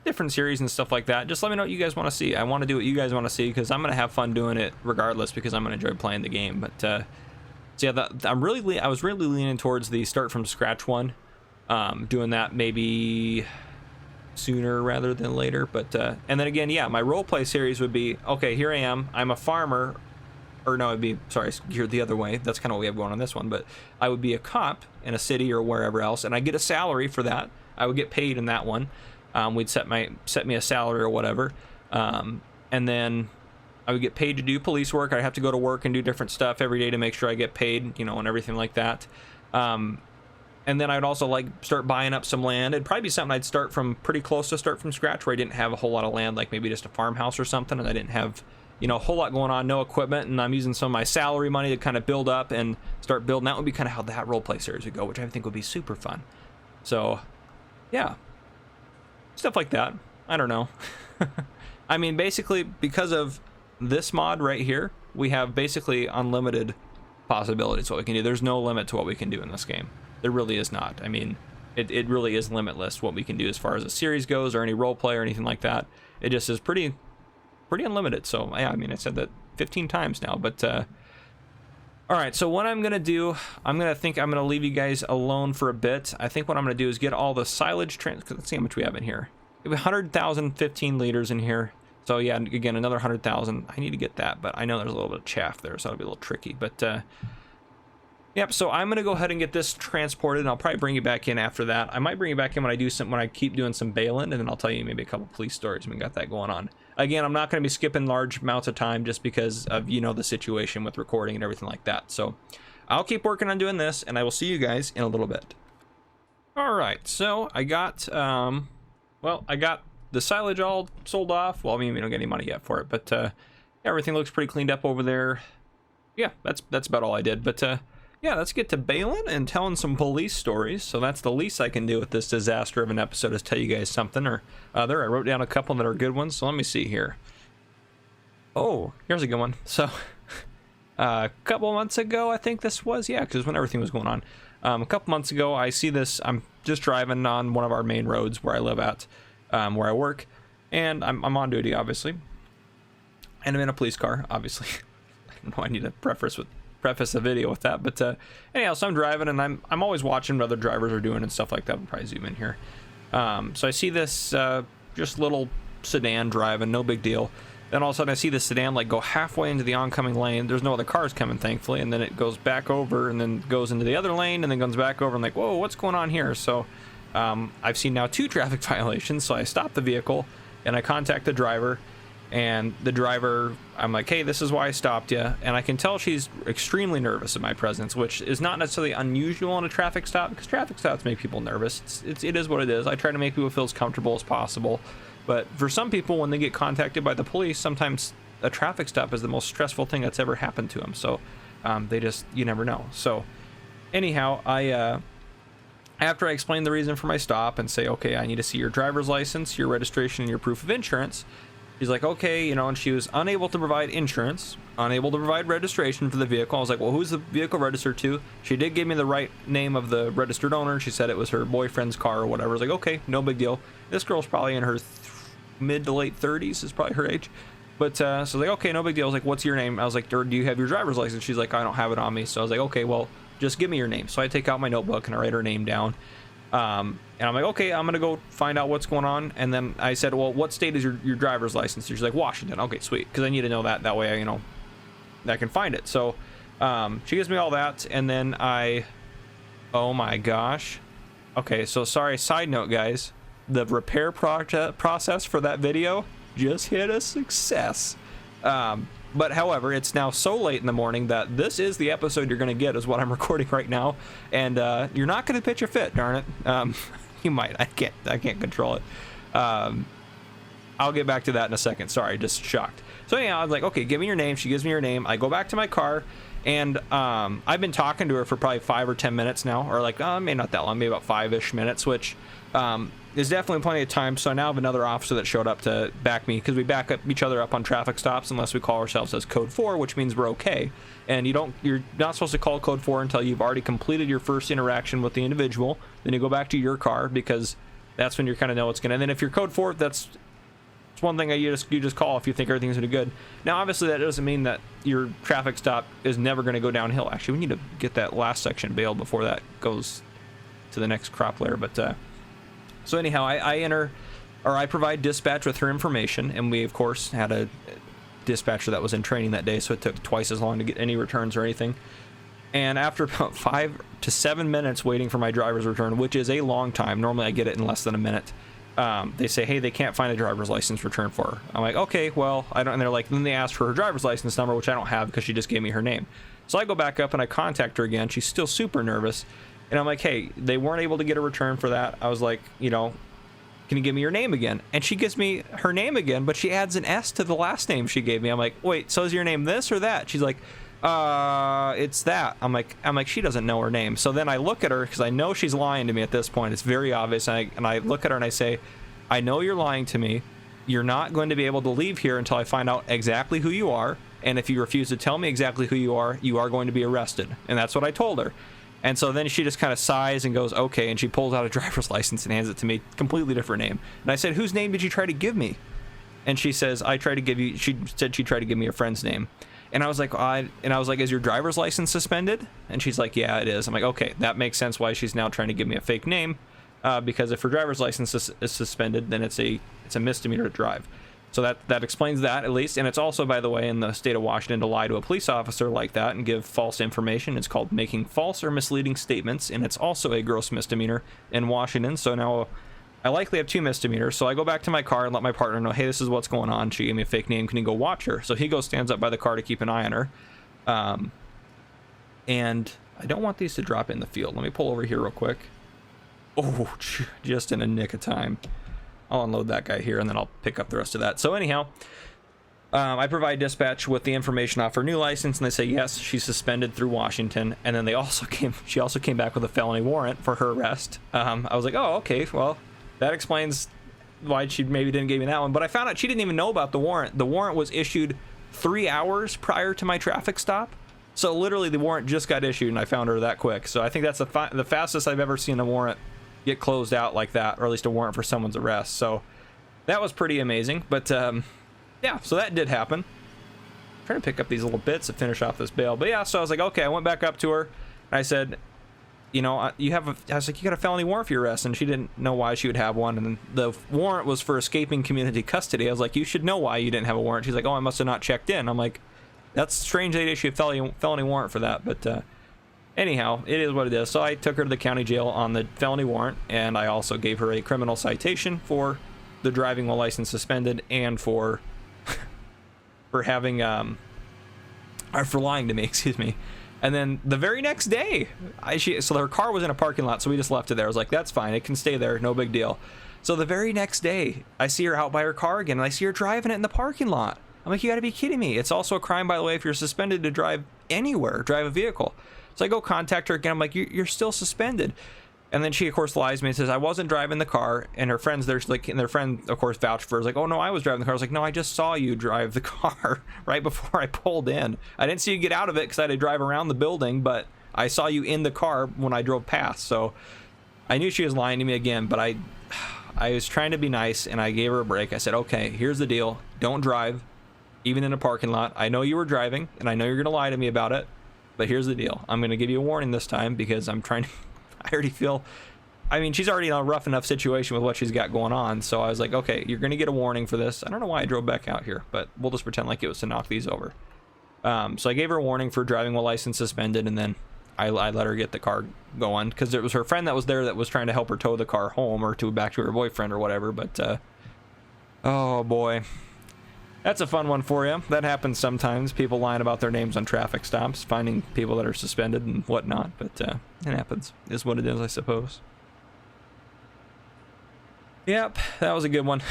S1: Different series and stuff like that. Just let me know what you guys want to see. I want to do what you guys want to see, because I'm going to have fun doing it regardless, because I'm going to enjoy playing the game. But so yeah, I was really leaning towards the start from scratch one. Doing that maybe sooner rather than later. But and then again, yeah, my role play series would be, okay, here I am, I'm a farmer, or no, it'd be, sorry, you're the other way. That's kind of what we have going on this one. But I would be a cop in a city or wherever else, and I get a salary for that. I would get paid in that one. We'd set me a salary or whatever, and then I would get paid to do police work. I'd have to go to work and do different stuff every day to make sure I get paid, you know, and everything like that. And then I'd also like start buying up some land. It'd probably be something I'd start from pretty close to start from scratch, where I didn't have a whole lot of land, like maybe just a farmhouse or something, and I didn't have, you know, a whole lot going on, no equipment, and I'm using some of my salary money to kind of build up and start building. That would be kind of how that roleplay series would go, which I think would be super fun. So, yeah, stuff like that. I don't know. I mean, basically, because of this mod right here, we have basically unlimited possibilities what we can do. There's no limit to what we can do in this game. There really is not. I mean, it really is limitless what we can do as far as a series goes, or any role play or anything like that. It just is pretty unlimited. So yeah, I mean, I said that 15 times now, but all right, so what I'm gonna do, I'm gonna leave you guys alone for a bit. I think what I'm gonna do is get all the silage let's see how much we have in here. We have 100,000 15 liters in here. So yeah, again, another 100,000. I need to get that, but I know there's a little bit of chaff there, so that'll be a little tricky. But yep, so I'm gonna go ahead and get this transported, and I'll probably bring you back in after that. I might bring you back in when I keep doing some baling, and then I'll tell you maybe a couple police stories when we got that going on. Again, I'm not gonna be skipping large amounts of time just because of, you know, the situation with recording and everything like that. So I'll keep working on doing this, and I will see you guys in a little bit. All right, so I got I got the silage all sold off. Well, I mean, we don't get any money yet for it, but everything looks pretty cleaned up over there. Yeah, that's about all I did. But yeah, let's get to bailing and telling some police stories. So that's the least I can do with this disaster of an episode, is tell you guys something or other. I wrote down a couple that are good ones, so let me see here. Oh, here's a good one. So a couple months ago, I think this was, yeah, because when everything was going on. A couple months ago, I see this. I'm just driving on one of our main roads where I live at, where I work, and I'm on duty, obviously, and I'm in a police car, obviously. I know I need to preface a video with that, but anyhow, so I'm driving, and I'm always watching what other drivers are doing and stuff like that. I'll probably zoom in here. So I see this just little sedan driving, no big deal. Then all of a sudden I see the sedan like go halfway into the oncoming lane. There's no other cars coming, thankfully, and then it goes back over and then goes into the other lane and then goes back over. I'm like, whoa, what's going on here? So I've seen now 2 traffic violations. So I stop the vehicle and I contact the driver, and the driver, I'm like, hey, this is why I stopped you. And I can tell she's extremely nervous in my presence, which is not necessarily unusual on a traffic stop, because traffic stops make people nervous. It is what it is. I try to make people feel as comfortable as possible. But for some people, when they get contacted by the police, sometimes a traffic stop is the most stressful thing that's ever happened to them. So they just, you never know. So anyhow, after I explain the reason for my stop and say, okay, I need to see your driver's license, your registration, and your proof of insurance, she's like, okay, you know, and she was unable to provide insurance, unable to provide registration for the vehicle. I was like, well, who's the vehicle registered to? She did give me the right name of the registered owner. She said it was her boyfriend's car or whatever. I was like, okay, no big deal. This girl's probably in her mid to late 30s, is probably her age. But so I was like, okay, no big deal. I was like, what's your name? I was like, or do you have your driver's license? She's like, I don't have it on me. So I was like, okay, well, just give me your name. So I take out my notebook and I write her name down. And I'm like, okay, I'm gonna go find out what's going on. And then I said, well, what state is your driver's license? She's like, Washington. Okay, sweet, because I need to know that. That way I, you know, I can find it. So she gives me all that, and then oh my gosh. Okay, so sorry, side note, guys. The repair process for that video just hit a success. But however, it's now so late in the morning that this is the episode you're going to get, is what I'm recording right now. And you're not going to pitch a fit, darn it. You might. I can't control it. I'll get back to that in a second. Sorry, just shocked. So anyhow, I was like, okay, give me your name. She gives me her name. I go back to my car, and I've been talking to her for probably 5 or 10 minutes now, or like, maybe not that long, maybe about 5-ish minutes, which is definitely plenty of time. So I now have another officer that showed up to back me, because we back up each other up on traffic stops unless we call ourselves as code 4, which means we're okay. And you're not supposed to call code 4 until you've already completed your first interaction with the individual. Then you go back to your car, because that's when you kind of know what's gonna. And then if you're code 4, it's one thing that you just call if you think everything's gonna be good. Now obviously that doesn't mean that your traffic stop is never going to go downhill. Actually, we need to get that last section bailed before that goes to the next crop layer. But so anyhow, I provide dispatch with her information, and we of course had a dispatcher that was in training that day, so it took twice as long to get any returns or anything. And after about 5 to 7 minutes waiting for my driver's return, which is a long time, normally I get it in less than a minute, they say, hey, they can't find a driver's license return for her. I'm like, okay, well, I don't. And they're like, then they asked for her driver's license number, which I don't have because she just gave me her name. So I go back up and I contact her again. She's still super nervous, and I'm like, hey, they weren't able to get a return for that. I was like, you know, can you give me your name again? And she gives me her name again, but she adds an S to the last name she gave me. I'm like, wait, so is your name this or that? She's like, it's that. I'm like, she doesn't know her name. So then I look at her, because I know she's lying to me at this point. It's very obvious. And I look at her and I say, I know you're lying to me. You're not going to be able to leave here until I find out exactly who you are. And if you refuse to tell me exactly who you are going to be arrested. And that's what I told her. And so then she just kind of sighs and goes, okay. And she pulls out a driver's license and hands it to me. Completely different name. And I said, whose name did you try to give me? And she says, she said she tried to give me a friend's name. And I was like, is your driver's license suspended? And she's like, yeah, it is. I'm like, okay, that makes sense why she's now trying to give me a fake name. Because if her driver's license is suspended, then it's a misdemeanor to drive. So that explains that, at least. And it's also, by the way, in the state of Washington, to lie to a police officer like that and give false information. It's called making false or misleading statements, and it's also a gross misdemeanor in Washington. So now I likely have 2 misdemeanors. So I go back to my car and let my partner know, hey, this is what's going on. She gave me a fake name. Can you go watch her? So he goes, stands up by the car to keep an eye on her. And I don't want these to drop in the field. Let me pull over here real quick. Oh, just in a nick of time. I'll unload that guy here and then I'll pick up the rest of that. So anyhow, I provide dispatch with the information off her new license, and they say yes, she's suspended through Washington. And then she also came back with a felony warrant for her arrest. I was like, oh, okay, well, that explains why she maybe didn't give me that one. But I found out she didn't even know about the warrant. The warrant was issued 3 hours prior to my traffic stop. So literally the warrant just got issued and I found her that quick. So I think that's the fastest I've ever seen a warrant get closed out like that, or at least a warrant for someone's arrest. So that was pretty amazing. But yeah, so that did happen. I'm trying to pick up these little bits to finish off this bail. But yeah, so I was like, okay, I went back up to her and I said, you know, I was like, you got a felony warrant for your arrest. And she didn't know why she would have one. And the warrant was for escaping community custody. I was like, you should know why you didn't have a warrant. She's like, oh, I must have not checked in. I'm like, that's strange they'd issue a felony warrant for that. But anyhow, it is what it is. So I took her to the county jail on the felony warrant, and I also gave her a criminal citation for the driving while license suspended and for having or for lying to me, excuse me. And then the very next day, so her car was in a parking lot, so we just left it there. I was like, that's fine, it can stay there, no big deal. So the very next day, I see her out by her car again, and I see her driving it in the parking lot. I'm like, you gotta be kidding me. It's also a crime, by the way, if you're suspended to drive anywhere, drive a vehicle. So I go contact her again. I'm like, you're still suspended. And then she, of course, lies to me and says, I wasn't driving the car. And her friends, and their friend, of course, vouched for her. Like, oh, no, I was driving the car. I was like, no, I just saw you drive the car right before I pulled in. I didn't see you get out of it because I had to drive around the building, but I saw you in the car when I drove past. So I knew she was lying to me again, but I was trying to be nice, and I gave her a break. I said, okay, here's the deal. Don't drive, even in a parking lot. I know you were driving, and I know you're going to lie to me about it. But here's the deal. I'm going to give you a warning this time because I'm trying to, I already feel, I mean, she's already in a rough enough situation with what she's got going on. So I was like, okay, you're going to get a warning for this. I don't know why I drove back out here, but we'll just pretend like it was to knock these over. So I gave her a warning for driving while license suspended, and then I let her get the car going because it was her friend that was there that was trying to help her tow the car home or back to her boyfriend or whatever. But, oh boy. That's a fun one for you. That happens sometimes. People lying about their names on traffic stops, finding people that are suspended and whatnot. But it happens. Is what it is, I suppose. Yep, that was a good one.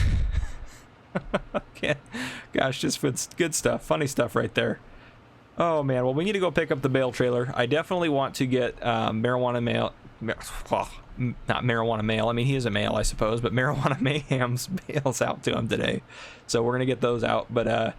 S1: Okay. Gosh, just good stuff. Funny stuff right there. Oh, man. Well, we need to go pick up the bail trailer. I definitely want to get marijuana mail. Well, not marijuana mail. I mean, he is a male, I suppose, but marijuana mayhem's bails out to him today. So we're going to get those out, but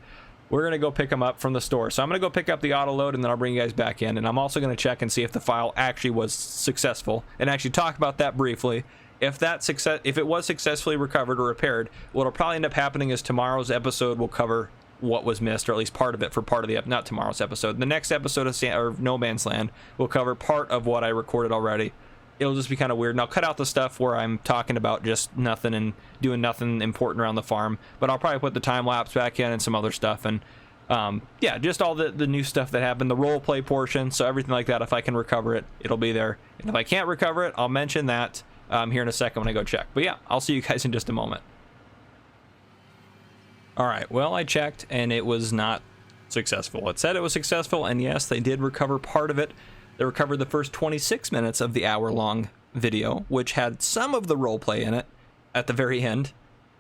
S1: we're going to go pick them up from the store. So I'm going to go pick up the auto load, and then I'll bring you guys back in. And I'm also going to check and see if the file actually was successful and actually talk about that briefly. If it was successfully recovered or repaired, what'll probably end up happening is tomorrow's episode will cover what was missed, or at least part of it for part of the not tomorrow's episode. The next episode of No Man's Land will cover part of what I recorded already. It'll just be kind of weird, and I'll cut out the stuff where I'm talking about just nothing and doing nothing important around the farm, but I'll probably put the time lapse back in and some other stuff, and yeah, just all the new stuff that happened, the role play portion, so everything like that. If I can recover it, it'll be there, and if I can't recover it, I'll mention that here in a second when I go check. But yeah, I'll see you guys in just a moment. Alright, well, I checked and it was not successful. It said it was successful, and yes, they did recover part of it. They recovered the first 26 minutes of the hour-long video, which had some of the roleplay in it, at the very end,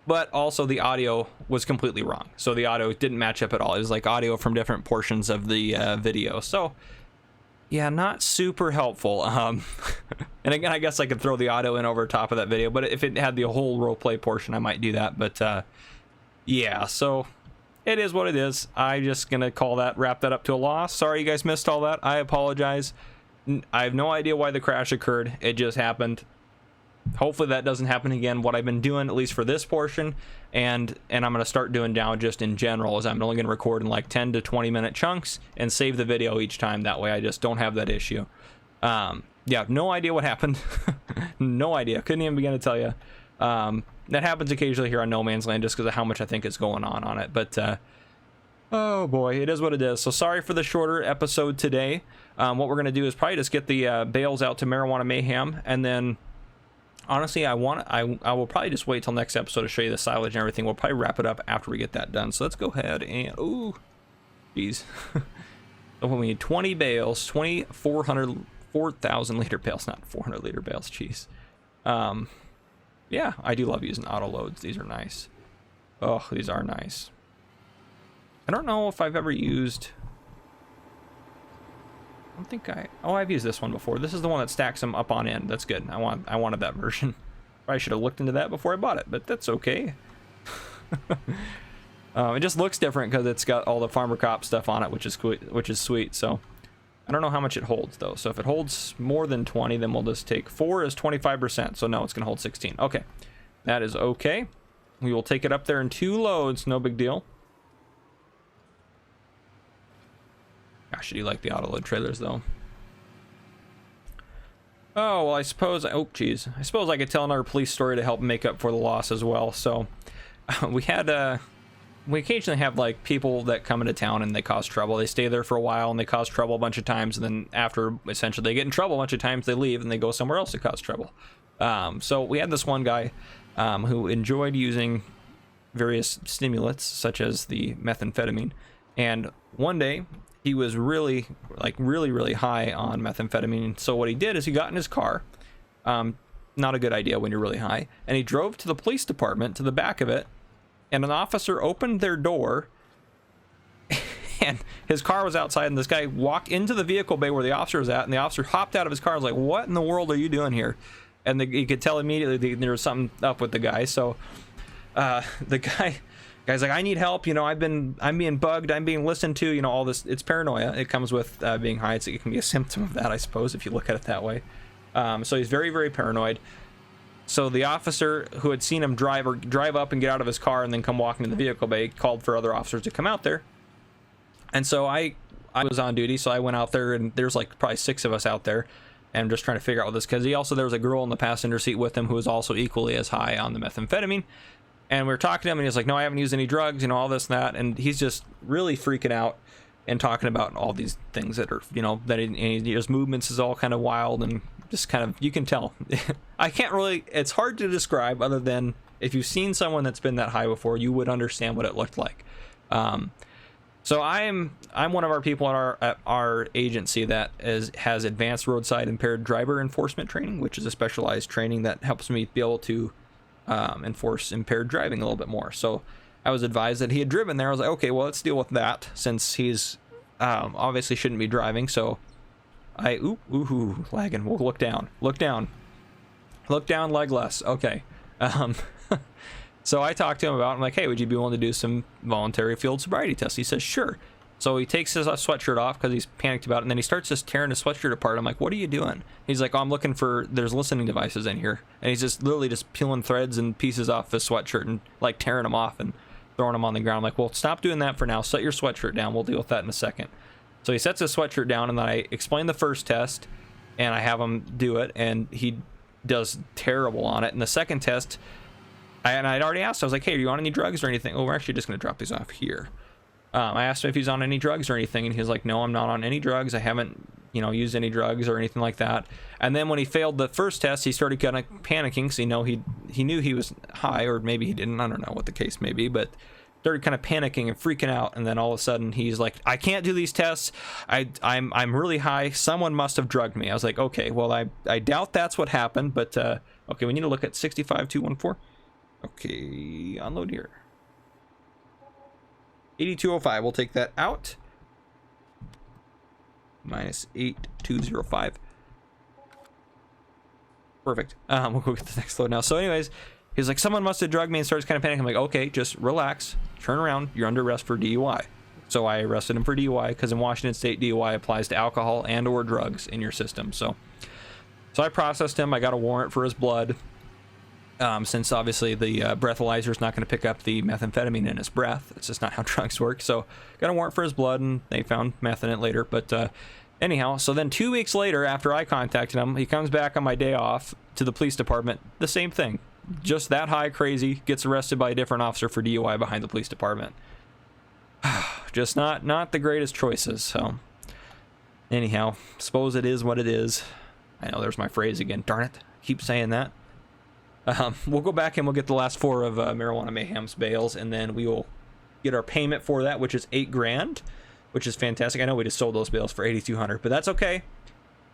S1: but also the audio was completely wrong. So the audio didn't match up at all. It was like audio from different portions of the video. So yeah, not super helpful. And again, I guess I could throw the audio in over top of that video, but if it had the whole roleplay portion, I might do that. But yeah, so it is what it is. I'm just gonna wrap that up to a loss. Sorry you guys missed all that. I apologize. I have no idea why the crash occurred. It just happened. Hopefully that doesn't happen again. What I've been doing, at least for this portion, and I'm going to start doing now just in general, is I'm only going to record in like 10 to 20 minute chunks and save the video each time. That way I just don't have that issue. Yeah, no idea what happened. No idea. Couldn't even begin to tell you. That happens occasionally here on No Man's Land just because of how much I think is going on it. But oh boy, it is what it is. So sorry for the shorter episode today. What we're going to do is probably just get the bales out to Marijuana Mayhem, and then honestly, I will probably just wait till next episode to show you the silage and everything. We'll probably wrap it up after we get that done. So let's go ahead and, ooh, geez. So we need 20 bales, 4,000 liter bales, not 400 liter bales, jeez. Yeah, I do love using auto loads. These are nice. Oh, these are nice. I don't know if I've ever used, I don't think I've used this one before. This is the one that stacks them up on end. That's good. I wanted that version. Probably should have looked into that before I bought it, but that's okay. It just looks different because it's got all the Farmer Cop stuff on it, which is sweet. So I don't know how much it holds though. So if it holds more than 20, then we'll just take 4 is 25%. So no, it's gonna hold 16. Okay, that is okay. We will take it up there in 2 loads. No big deal. Gosh, I do like the auto load trailers though. Oh, well, I suppose, oh geez, I suppose I could tell another police story to help make up for the loss as well. So we occasionally have like people that come into town and they cause trouble. They stay there for a while and they cause trouble a bunch of times, and then after essentially they get in trouble a bunch of times, they leave and they go somewhere else to cause trouble. So we had this one guy who enjoyed using various stimulants such as the methamphetamine, and one day he was really high on methamphetamine. So what he did is he got in his car, not a good idea when you're really high, and he drove to the police department, to the back of it, and an officer opened their door and his car was outside, and this guy walked into the vehicle bay where the officer was at, and the officer hopped out of his car and was like, what in the world are you doing here? And you could tell immediately there was something up with the guy. So the guy's like, I need help, you know, I'm being bugged, I'm being listened to, you know, all this. It's paranoia. It comes with being high. It can be a symptom of that, I suppose, if you look at it that way. So he's very, very paranoid. So the officer who had seen him drive up and get out of his car and then come walking to the vehicle bay called for other officers to come out there. And so I was on duty, so I went out there, and there's like probably 6 of us out there, and I'm just trying to figure out what this, because there was a girl in the passenger seat with him who was also equally as high on the methamphetamine. And we were talking to him, and he's like, no, I haven't used any drugs, you know, all this and that. And he's just really freaking out and talking about all these things that are, you know, that his movements is all kind of wild, and just kind of, you can tell. I can't really, it's hard to describe, other than if you've seen someone that's been that high before, you would understand what it looked like. So I'm one of our people at our agency that has advanced roadside impaired driver enforcement training, which is a specialized training that helps me be able to enforce impaired driving a little bit more. So I was advised that he had driven there. I was like, okay, well, let's deal with that, since he's obviously shouldn't be driving. So ooh, lagging. We'll look down, leg less. Okay. So I talked to him about it. I'm like, hey, would you be willing to do some voluntary field sobriety tests? He says, sure. So he takes his sweatshirt off because he's panicked about it, and then he starts just tearing his sweatshirt apart. I'm like, what are you doing? He's like, oh, I'm looking for, there's listening devices in here. And he's just literally just peeling threads and pieces off his sweatshirt and like tearing them off and throwing them on the ground. I'm like, well, stop doing that for now. Set your sweatshirt down. We'll deal with that in a second. So he sets his sweatshirt down, and then I explain the first test, and I have him do it, and he does terrible on it. And the second test, and I'd already asked, I was like, hey, are you on any drugs or anything? Oh, we're actually just going to drop these off here. I asked him if he's on any drugs or anything, and he was like, no, I'm not on any drugs. I haven't, you know, used any drugs or anything like that. And then when he failed the first test, he started kind of panicking, because he knew he was high, or maybe he didn't. I don't know what the case may be, but started kind of panicking and freaking out. And then all of a sudden he's like, I can't do these tests. I'm really high. Someone must have drugged me. I was like, okay, well, I doubt that's what happened, but okay, we need to look at 65214. Okay, unload here. 8205, we'll take that out. Minus 8205. Perfect. We'll go get the next load now. So anyways, he's like, someone must have drugged me, and starts kind of panicking. I'm like, okay, just relax, turn around, you're under arrest for DUI. So I arrested him for DUI, because in Washington State, DUI applies to alcohol and or drugs in your system. So I processed him. I got a warrant for his blood, since obviously the breathalyzer is not going to pick up the methamphetamine in his breath. It's just not how drugs work. So got a warrant for his blood, and they found meth in it later. But anyhow, so then 2 weeks later, after I contacted him, he comes back on my day off to the police department. The same thing, just that high, crazy, gets arrested by a different officer for DUI behind the police department. Just not the greatest choices. So anyhow, suppose it is what it is. I know there's my phrase again. Darn it, keep saying that. We'll go back and we'll get the last 4 of Marijuana Mayhem's bales, and then we will get our payment for that, which is $8 grand, which is fantastic. I know we just sold those bales for $8,200, but that's okay.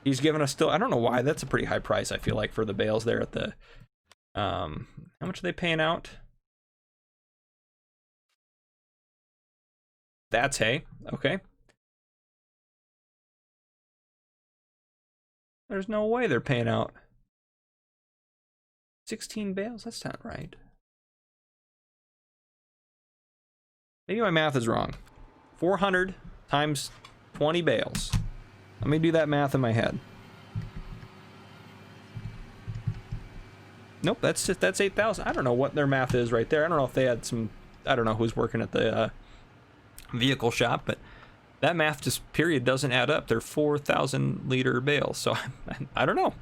S1: He's given us still, I don't know why, that's a pretty high price, I feel like, for the bales there at the, how much are they paying out? That's hay, okay. There's no way they're paying out 16 bales, that's not right. Maybe my math is wrong. 400 times 20 bales. Let me do that math in my head. Nope, that's 8,000. I don't know what their math is right there. I don't know if they had some, I don't know who's working at the vehicle shop, but that math just period doesn't add up. They're 4,000 liter bales, so I don't know.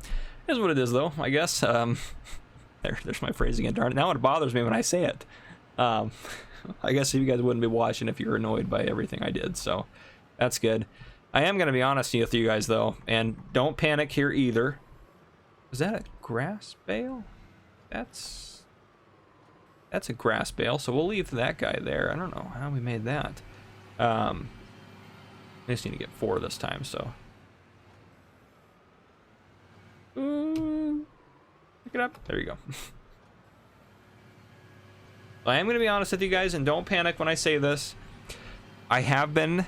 S1: It is what it is, though, I guess. There's my phrase again. Darn it. Now it bothers me when I say it. I guess you guys wouldn't be watching if you were annoyed by everything I did, so that's good. I am going to be honest with you guys, though, and don't panic here either. Is that a grass bale? That's a grass bale, so we'll leave that guy there. I don't know how we made that. I just need to get 4 this time, so. Pick it up. There you go. I am going to be honest with you guys, and don't panic when I say this. I have been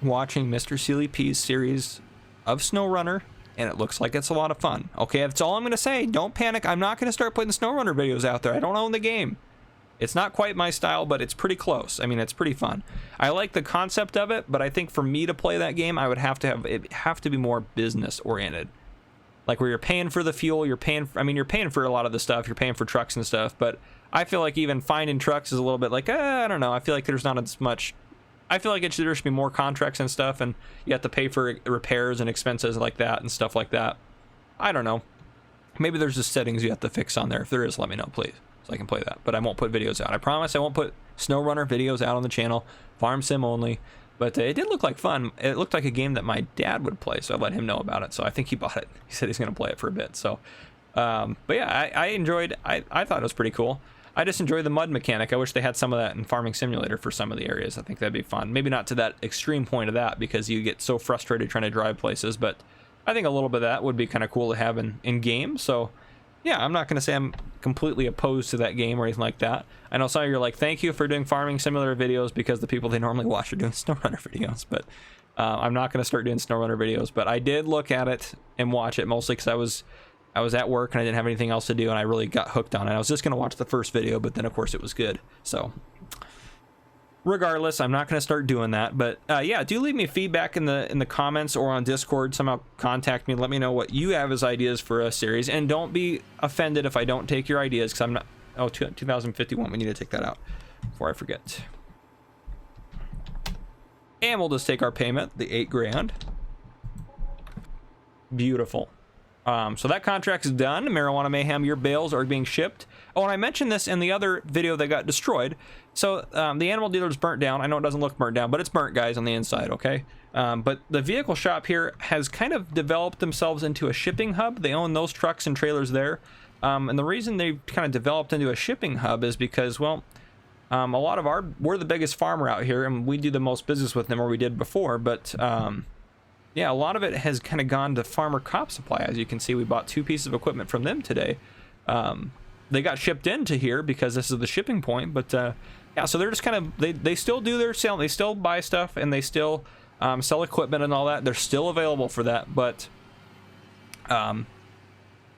S1: watching Mr. Sealy P's series of SnowRunner, and it looks like it's a lot of fun. Okay, that's all I'm going to say. Don't panic. I'm not going to start putting SnowRunner videos out there. I don't own the game. It's not quite my style, but it's pretty close. I mean, it's pretty fun. I like the concept of it, but I think for me to play that game, I would have to be more business oriented. Like where you're paying for the fuel, you're paying for a lot of the stuff, you're paying for trucks and stuff, but I feel like even finding trucks is a little bit like, I don't know, I feel like there's not as much, I feel like there should be more contracts and stuff, and you have to pay for repairs and expenses like that and stuff like that. I don't know. Maybe there's just settings you have to fix on there. If there is, let me know, please, so I can play that. But I won't put videos out. I promise I won't put SnowRunner videos out on the channel. Farm sim only. But it did look like fun. It looked like a game that my dad would play, so I let him know about it. So I think he bought it. He said he's going to play it for a bit. So, but yeah, I enjoyed. I thought it was pretty cool. I just enjoy the mud mechanic. I wish they had some of that in Farming Simulator for some of the areas. I think that'd be fun. Maybe not to that extreme point of that, because you get so frustrated trying to drive places. But I think a little bit of that would be kind of cool to have in game. So yeah, I'm not going to say I'm completely opposed to that game or anything like that. I know some of you are like, thank you for doing Farming Simulator videos, because the people they normally watch are doing SnowRunner videos. But I'm not going to start doing SnowRunner videos. But I did look at it and watch it, mostly because I was at work and I didn't have anything else to do, and I really got hooked on it. I was just going to watch the first video, but then of course it was good. So regardless, I'm not going to start doing that. But yeah, do leave me feedback in the comments or on Discord. Somehow contact me. Let me know what you have as ideas for a series, and don't be offended if I don't take your ideas, because I'm not. Oh, 2051. We need to take that out before I forget. And we'll just take our payment, the $8 grand. Beautiful. So that contract is done. Marijuana Mayhem, your bales are being shipped. Oh, and I mentioned this in the other video that got destroyed. So the animal dealer's burnt down. I know it doesn't look burnt down, but it's burnt, guys, on the inside, okay? But the vehicle shop here has kind of developed themselves into a shipping hub. They own those trucks and trailers there. And the reason they kind of developed into a shipping hub is because, well, a lot of we're the biggest farmer out here, and we do the most business with them, or we did before, but yeah, a lot of it has kind of gone to Farmer Crop Supply. As you can see, we bought 2 pieces of equipment from them today. they got shipped into here because this is the shipping point. But yeah, so they're just kind of, they still do their sale, they still buy stuff, and they still sell equipment and all that. They're still available for that, but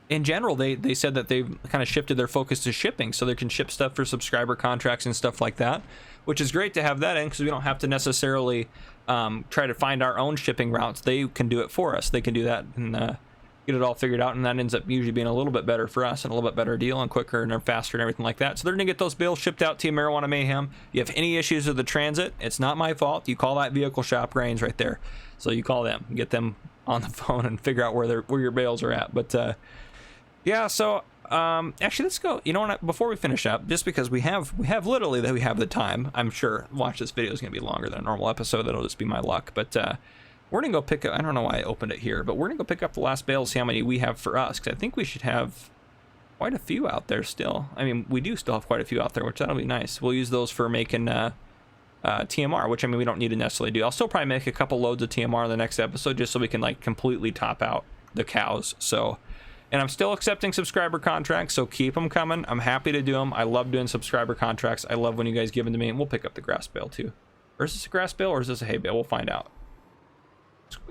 S1: in general, they said that they've kind of shifted their focus to shipping, so they can ship stuff for subscriber contracts and stuff like that, which is great to have that in, because we don't have to necessarily try to find our own shipping routes. They can do it for us. They can do that and get it all figured out, and that ends up usually being a little bit better for us and a little bit better deal and quicker and faster and everything like that. So they're gonna get those bales shipped out to you, Marijuana Mayhem. You have any issues with the transit, it's not my fault. You call that vehicle shop, Grains, right there. So you call them, get them on the phone and figure out where your bales are at. But yeah, so actually let's go, you know what, before we finish up, just because we have literally that we have the time. I'm sure watch this video is gonna be longer than a normal episode. That'll just be my luck. But we're gonna go pick up, I don't know why I opened it here, but we're gonna go pick up the last bale, see how many we have for us, because I think we should have quite a few out there still. I mean, we do still have quite a few out there, which that'll be nice. We'll use those for making TMR, which I mean we don't need to necessarily do. I'll still probably make a couple loads of TMR in the next episode, just so we can like completely top out the cows. So, and I'm still accepting subscriber contracts, so keep them coming. I'm happy to do them. I love doing subscriber contracts. I love when you guys give them to me, and we'll pick up the grass bale too. Or is this a grass bale or is this a hay bale? We'll find out.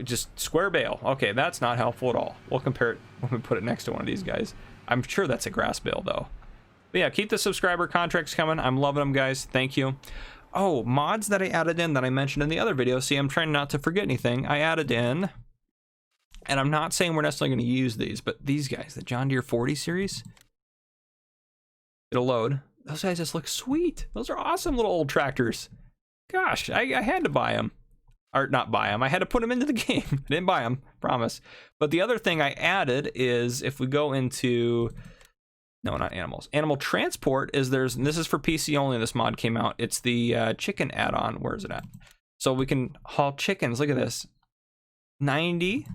S1: Just square bale. Okay, that's not helpful at all. We'll compare it when we put it next to one of these guys. I'm sure that's a grass bale though. But yeah, keep the subscriber contracts coming. I'm loving them, guys. Thank you. Oh, mods that I added in that I mentioned in the other video. See, I'm trying not to forget anything. I added in, and I'm not saying we're necessarily going to use these, but these guys, the John Deere 40 series, it'll load. Those guys just look sweet. Those are awesome little old tractors. Gosh, I had to buy them. Or not buy them, I had to put them into the game. I didn't buy them, promise. But the other thing I added is, if we go into, no, not animals, animal transport, is and this is for PC only, this mod came out, it's the chicken add-on. Where is it at? So we can haul chickens. Look at this, 90,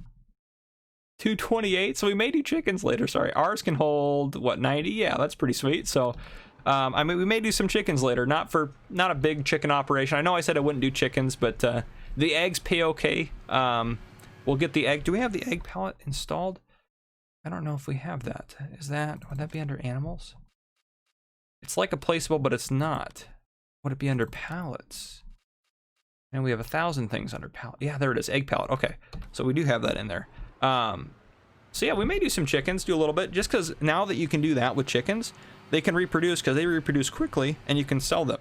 S1: 228. So we may do chickens later. Sorry, ours can hold what, 90? Yeah, that's pretty sweet. So I mean, we may do some chickens later. Not a big chicken operation. I know I said I wouldn't do chickens, but the eggs pay okay. We'll get the egg. Do we have the egg pallet installed? I don't know if we have that. Would that be under animals? It's like a placeable, but it's not. Would it be under pallets? And we have 1,000 things under pallet. Yeah, there it is, egg pallet. Okay, so we do have that in there. So yeah, we may do some chickens, do a little bit, just because now that you can do that with chickens, they can reproduce, because they reproduce quickly, and you can sell them,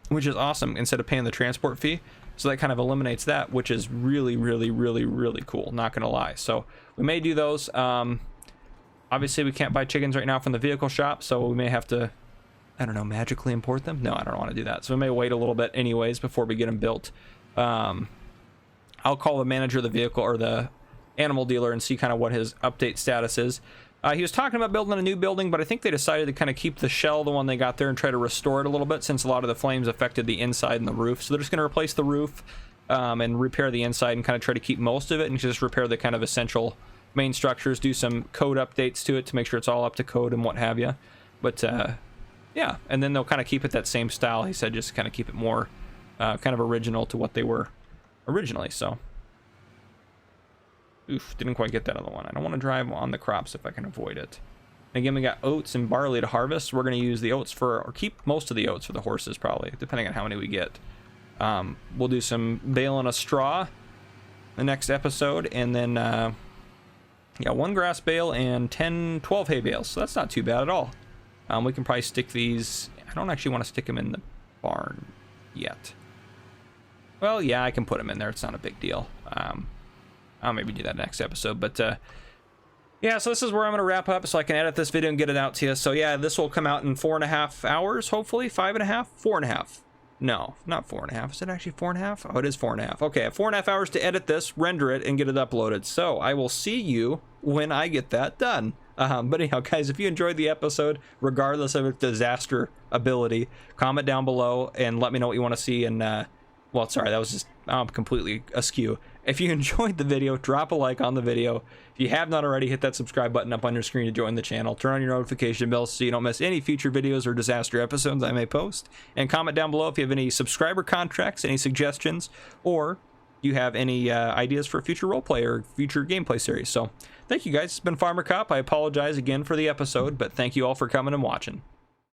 S1: which is awesome, instead of paying the transport fee. So that kind of eliminates that, which is really, really, really, really cool, not gonna lie. So we may do those. Obviously we can't buy chickens right now from the vehicle shop, so we may have to, I don't know, magically import them. No, I don't want to do that. So we may wait a little bit anyways before we get them built. I'll call the manager of the vehicle, or the animal dealer, and see kind of what his update status is. He was talking about building a new building, but I think they decided to kind of keep the shell, the one they got there, and try to restore it a little bit, since a lot of the flames affected the inside and the roof. So they're just going to replace the roof and repair the inside, and kind of try to keep most of it, and just repair the kind of essential main structures, do some code updates to it to make sure it's all up to code and what have you. But yeah, and then they'll kind of keep it that same style. He said just kind of keep it more kind of original to what they were originally. So oof, didn't quite get that other one. I don't want to drive on the crops if I can avoid it. And again, we got oats and barley to harvest. We're going to use the oats or keep most of the oats for the horses, probably, depending on how many we get. We'll do some baling of straw the next episode, and then yeah, 1 grass bale and 12 hay bales. So that's not too bad at all. We can probably stick these. I don't actually want to stick them in the barn yet. Well, yeah, I can put them in there. It's not a big deal. I'll maybe do that next episode, but yeah, so this is where I'm going to wrap up so I can edit this video and get it out to you. So yeah, this will come out in 4.5 hours, hopefully. 5.5? 4.5. No, not 4.5. Is it actually 4.5? Oh, it is 4.5. Okay, I have 4.5 hours to edit this, render it, and get it uploaded. So I will see you when I get that done. But anyhow, guys, if you enjoyed the episode, regardless of its disaster ability, comment down below and let me know what you want to see. And well, sorry, that was just completely askew. If you enjoyed the video, drop a like on the video. If you have not already, hit that subscribe button up on your screen to join the channel. Turn on your notification bell so you don't miss any future videos or disaster episodes I may post. And comment down below if you have any subscriber contracts, any suggestions, or you have any ideas for future roleplay or future gameplay series. So thank you guys. It's been Farmer Cop. I apologize again for the episode, but thank you all for coming and watching.